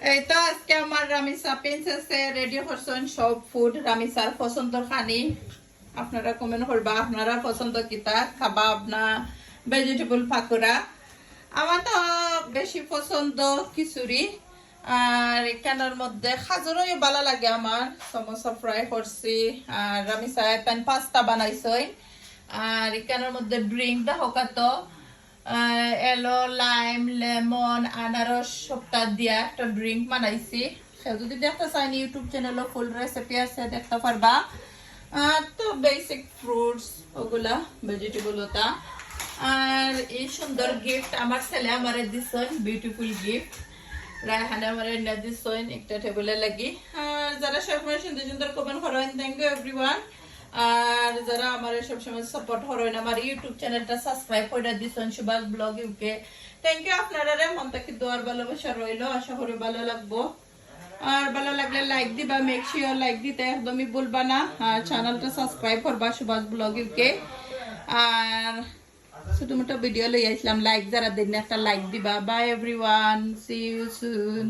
এই তো আজকে আমার রামিসা প্রিন্সেসে রেডি করছেন সব ফুড রামিসার পছন্দের খানি আপনারা কমেন্ট করবা আপনারা পছন্দ কিতা খাবা আপনা ভেজিটেবল পাকোড়া আমার তো বেশি পছন্দ খিচুড়ি আর এখানের মধ্যে খাজুরও ভালো লাগে আমার সমোসা ফ্রাই করছি আর রামিসা তাই পাস্তা বানাইছে আর এখানের মধ্যে ড্রিঙ্ক দেখো তো এলো লাইম লেমন আনারস সবটা দিয়া একটা ড্রিঙ্ক বানাইছি যদি দেখতে চাই ইউটিউব চ্যানেলে ফুল রেসিপি আছে দেখতে পারবা তো বেসিক ফ্রুটস ওগুলা ভেজিটেবল ওটা আর এই সুন্দর গিফট আমার ছেলে আমারে দিছেন বিউটিফুল গিফট রায়হানে আমারে এনে দিছেন একটা টেবিলে লাগি আর যারা সবসময় সুন্দর সুন্দর কমেন্ট করেন থ্যাংক ইউ এভরিওয়ান আর যারা আমার সবসময় সাপোর্ট করেন আমার ইউটিউব চ্যানেলটা সাবস্ক্রাইব করে দিছেন Subhash blog UK thank you আপনারা মন থেকে দোয়ার ভালোবাসা রইলো আশা করি ভালো লাগবো আর ভালো লাগলে লাইক দিবা মেক শিওর লাইক দিতে একদমই ভুলবা না আর চ্যানেলটা সাবস্ক্রাইব করবা সুভাষ ব্লগ ইউকে আর ছোটমোটো ভিডিও লই আসলাম লাইক যারা দেন একটা লাইক দিবা bye everyone see you soon